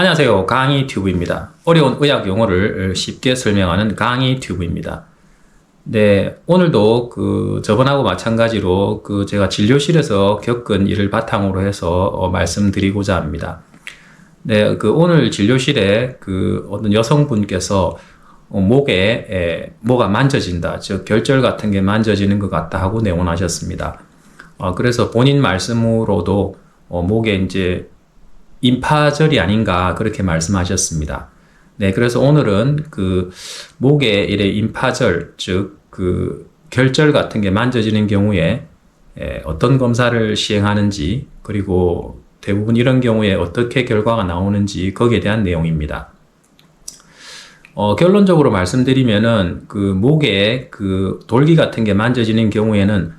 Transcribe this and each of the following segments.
안녕하세요. 강의 튜브입니다. 어려운 의학 용어를 쉽게 설명하는 강의 튜브입니다. 네, 오늘도 저번하고 마찬가지로 제가 진료실에서 겪은 일을 바탕으로 해서 말씀드리고자 합니다. 네, 오늘 진료실에 어떤 여성분께서 목에 뭐가 만져진다, 즉 결절 같은 게 만져지는 것 같다 하고 내원하셨습니다. 그래서 본인 말씀으로도 목에 이제 임파절이 아닌가 그렇게 말씀하셨습니다. 네, 그래서 오늘은 목에 이래 임파절, 즉 결절 같은 게 만져지는 경우에 어떤 검사를 시행하는지, 그리고 대부분 이런 경우에 어떻게 결과가 나오는지 거기에 대한 내용입니다. 결론적으로 말씀드리면은 목에 돌기 같은 게 만져지는 경우에는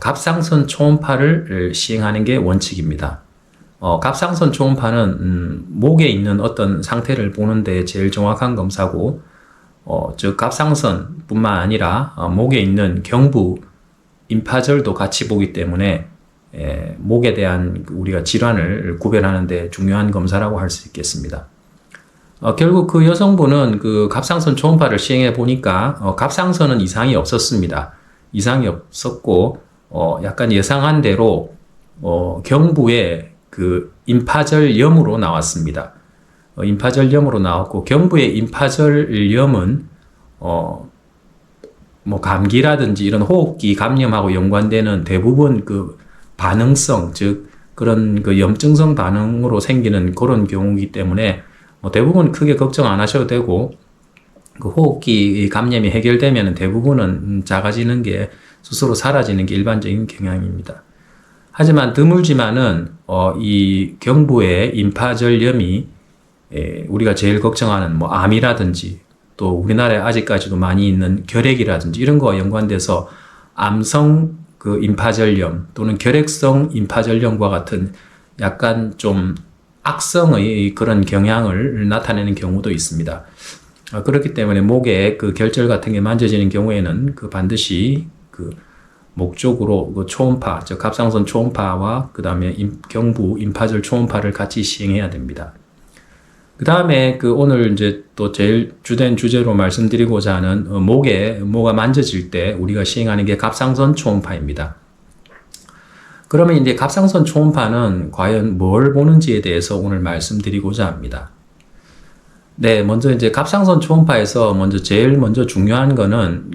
갑상선 초음파를 시행하는 게 원칙입니다. 갑상선 초음파는 목에 있는 어떤 상태를 보는데 제일 정확한 검사고, 즉 갑상선 뿐만 아니라 목에 있는 경부, 임파절도 같이 보기 때문에 목에 대한 우리가 질환을 구별하는 데 중요한 검사라고 할 수 있겠습니다. 결국 그 여성분은 갑상선 초음파를 시행해 보니까 갑상선은 이상이 없었습니다. 이상이 없었고 약간 예상한 대로 경부에 임파절염으로 나왔습니다. 임파절염으로 나왔고, 경부의 임파절염은 뭐 감기라든지 이런 호흡기 감염하고 연관되는 대부분 반응성, 즉 그런 염증성 반응으로 생기는 그런 경우이기 때문에 대부분 크게 걱정 안 하셔도 되고, 호흡기 감염이 해결되면 대부분은 작아지는 게, 스스로 사라지는 게 일반적인 경향입니다. 하지만 드물지만은 이 경부의 임파절염이 우리가 제일 걱정하는 뭐 암이라든지, 또 우리나라에 아직까지도 많이 있는 결핵이라든지 이런 거와 연관돼서 암성 임파절염 또는 결핵성 임파절염과 같은 약간 좀 악성의 그런 경향을 나타내는 경우도 있습니다. 그렇기 때문에 목에 결절 같은 게 만져지는 경우에는 반드시 목 쪽으로 초음파, 즉 갑상선 초음파와 그 다음에 경부 임파절 초음파를 같이 시행해야 됩니다. 그 다음에 오늘 이제 또 제일 주된 주제로 말씀드리고자 하는 목에 뭐가 만져질 때 우리가 시행하는 게 갑상선 초음파입니다. 그러면 이제 갑상선 초음파는 과연 뭘 보는지에 대해서 오늘 말씀드리고자 합니다. 네, 먼저 이제 갑상선 초음파에서 제일 먼저 중요한 거는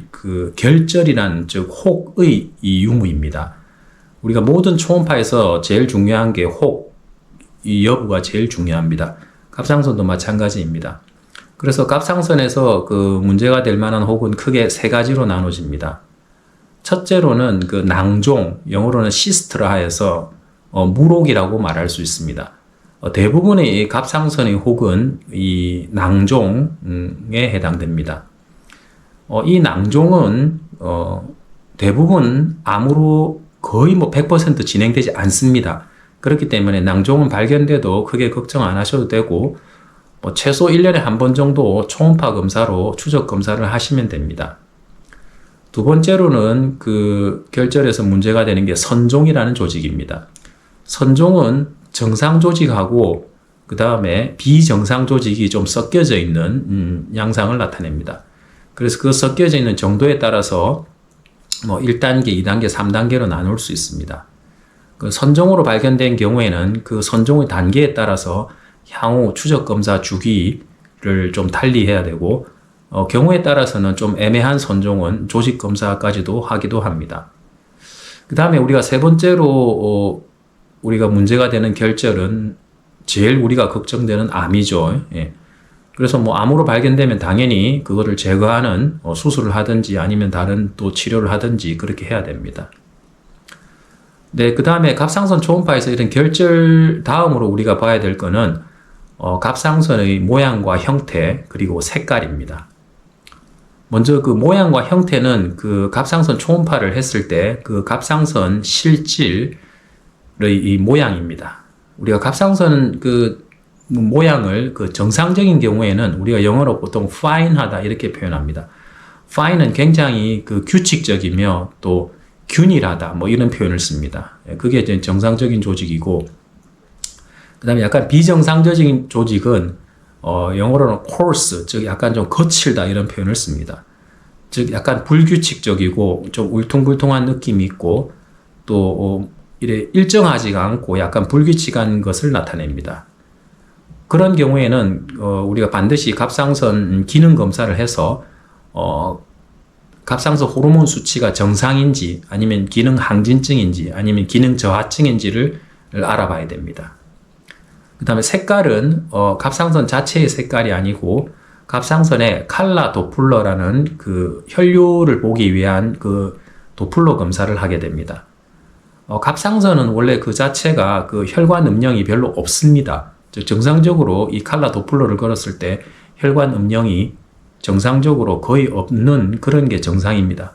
결절이란, 즉 혹의 이 유무입니다. 우리가 모든 초음파에서 제일 중요한 게 혹, 이 여부가 제일 중요합니다. 갑상선도 마찬가지입니다. 그래서 갑상선에서 문제가 될 만한 혹은 크게 세 가지로 나눠집니다. 첫째로는 낭종, 영어로는 시스트라 해서 물혹이라고 말할 수 있습니다. 대부분의 갑상선의 혹은 이 낭종에 해당됩니다. 이 낭종은 대부분 암으로 거의 100% 진행되지 않습니다. 그렇기 때문에 낭종은 발견돼도 크게 걱정 안 하셔도 되고, 최소 1년에 한 번 정도 초음파 검사로 추적 검사를 하시면 됩니다. 두 번째로는 결절에서 문제가 되는 게 선종이라는 조직입니다. 선종은 정상 조직하고 그 다음에 비정상 조직이 좀 섞여져 있는 양상을 나타냅니다. 그래서 섞여져 있는 정도에 따라서 1단계, 2단계, 3단계로 나눌 수 있습니다. 선종으로 발견된 경우에는 선종의 단계에 따라서 향후 추적 검사 주기를 좀 달리해야 되고, 경우에 따라서는 좀 애매한 선종은 조직 검사까지도 하기도 합니다. 그 다음에 우리가 세 번째로 우리가 문제가 되는 결절은 제일 우리가 걱정되는 암이죠. 예. 그래서 암으로 발견되면 당연히 그거를 제거하는 수술을 하든지 아니면 다른 또 치료를 하든지 그렇게 해야 됩니다. 네, 그 다음에 갑상선 초음파에서 이런 결절 다음으로 우리가 봐야 될 거는 갑상선의 모양과 형태, 그리고 색깔입니다. 먼저 모양과 형태는 갑상선 초음파를 했을 때 갑상선 실질의 이 모양입니다. 우리가 갑상선 모양을 정상적인 경우에는 우리가 영어로 보통 fine하다 이렇게 표현합니다. fine은 굉장히 규칙적이며 또 균일하다 이런 표현을 씁니다. 그게 이제 정상적인 조직이고, 그다음에 약간 비정상적인 조직은 영어로는 coarse, 즉 약간 좀 거칠다 이런 표현을 씁니다. 즉 약간 불규칙적이고 좀 울퉁불퉁한 느낌이 있고 또 이래 일정하지가 않고 약간 불규칙한 것을 나타냅니다. 그런 경우에는 우리가 반드시 갑상선 기능 검사를 해서 갑상선 호르몬 수치가 정상인지 아니면 기능 항진증인지 아니면 기능 저하증인지를 알아봐야 됩니다. 그 다음에 색깔은 갑상선 자체의 색깔이 아니고 갑상선의 칼라 도플러라는 그 혈류를 보기 위한 그 도플러 검사를 하게 됩니다. 갑상선은 원래 그 자체가 그 혈관 음영이 별로 없습니다. 즉 정상적으로 이 칼라 도플러를 걸었을 때 혈관 음영이 정상적으로 거의 없는 그런 게 정상입니다.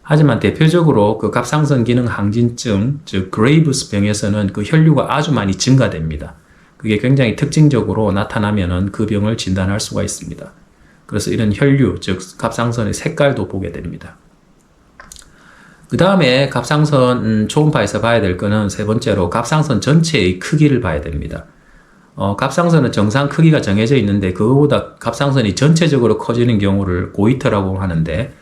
하지만 대표적으로 그 갑상선 기능 항진증, 즉 그레이브스 병에서는 그 혈류가 아주 많이 증가됩니다. 그게 굉장히 특징적으로 나타나면은 그 병을 진단할 수가 있습니다. 그래서 이런 혈류, 즉 갑상선의 색깔도 보게 됩니다. 그 다음에 갑상선 초음파에서 봐야 될 거는 세 번째로 갑상선 전체의 크기를 봐야 됩니다. 갑상선은 정상 크기가 정해져 있는데 그거보다 갑상선이 전체적으로 커지는 경우를 고이터라고 하는데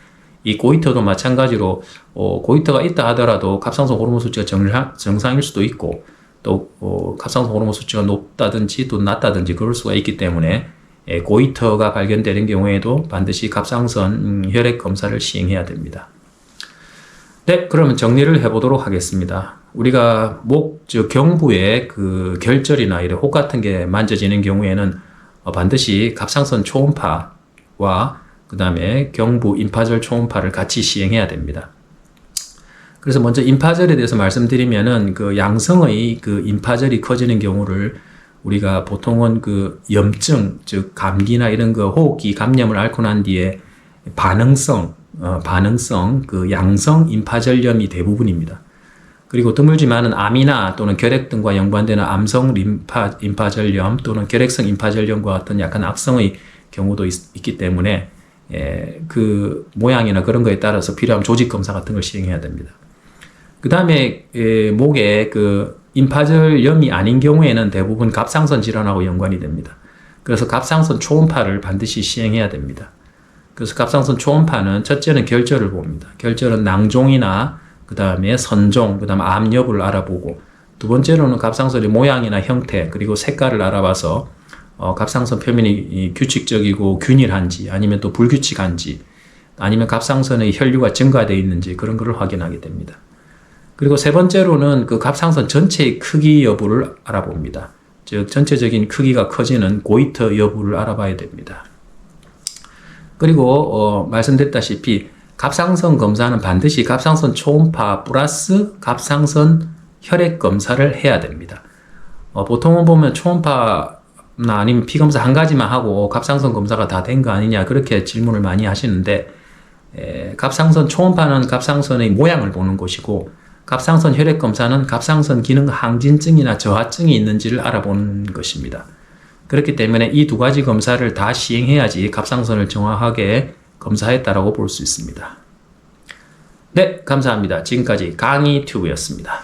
이 고이터도 마찬가지로 고이터가 있다 하더라도 갑상선 호르몬 수치가 정상일 수도 있고 또 갑상선 호르몬 수치가 높다든지 또 낮다든지 그럴 수가 있기 때문에 고이터가 발견되는 경우에도 반드시 갑상선 혈액 검사를 시행해야 됩니다. 네, 그러면 정리를 해보도록 하겠습니다. 우리가 즉 경부에 그 결절이나 이런 혹 같은 게 만져지는 경우에는 반드시 갑상선 초음파와 그 다음에 경부 임파절 초음파를 같이 시행해야 됩니다. 그래서 먼저 임파절에 대해서 말씀드리면은 그 양성의 그 임파절이 커지는 경우를 우리가 보통은 그 염증, 즉 감기나 이런 거 호흡기 감염을 앓고 난 뒤에 반응성 그 양성 임파절염이 대부분입니다. 그리고 드물지만은 암이나 또는 결핵 등과 연관되는 암성 임파절염 또는 결핵성 임파절염과 같은 약간 악성의 경우도 있기 때문에 그 모양이나 그런 거에 따라서 필요한 조직 검사 같은 걸 시행해야 됩니다. 그 다음에 목에 그 임파절염이 아닌 경우에는 대부분 갑상선 질환하고 연관이 됩니다. 그래서 갑상선 초음파를 반드시 시행해야 됩니다. 그래서 갑상선 초음파는 첫째는 결절을 봅니다. 결절은 낭종이나 그 다음에 선종, 그 다음에 암 여부를 알아보고 두 번째로는 갑상선의 모양이나 형태 그리고 색깔을 알아봐서 갑상선 표면이 규칙적이고 균일한지 아니면 또 불규칙한지 아니면 갑상선의 혈류가 증가되어 있는지 그런 것을 확인하게 됩니다. 그리고 세 번째로는 그 갑상선 전체의 크기 여부를 알아봅니다. 즉 전체적인 크기가 커지는 고이터 여부를 알아봐야 됩니다. 그리고 말씀드렸다시피 갑상선 검사는 반드시 갑상선 초음파 플러스 갑상선 혈액 검사를 해야 됩니다. 보통은 보면 초음파나 아니면 피검사 한 가지만 하고 갑상선 검사가 다 된 거 아니냐 그렇게 질문을 많이 하시는데 갑상선 초음파는 갑상선의 모양을 보는 것이고 갑상선 혈액 검사는 갑상선 기능 항진증이나 저하증이 있는지를 알아보는 것입니다. 그렇기 때문에 이 두 가지 검사를 다 시행해야지 갑상선을 정확하게 검사했다라고 볼 수 있습니다. 네, 감사합니다. 지금까지 강의튜브였습니다.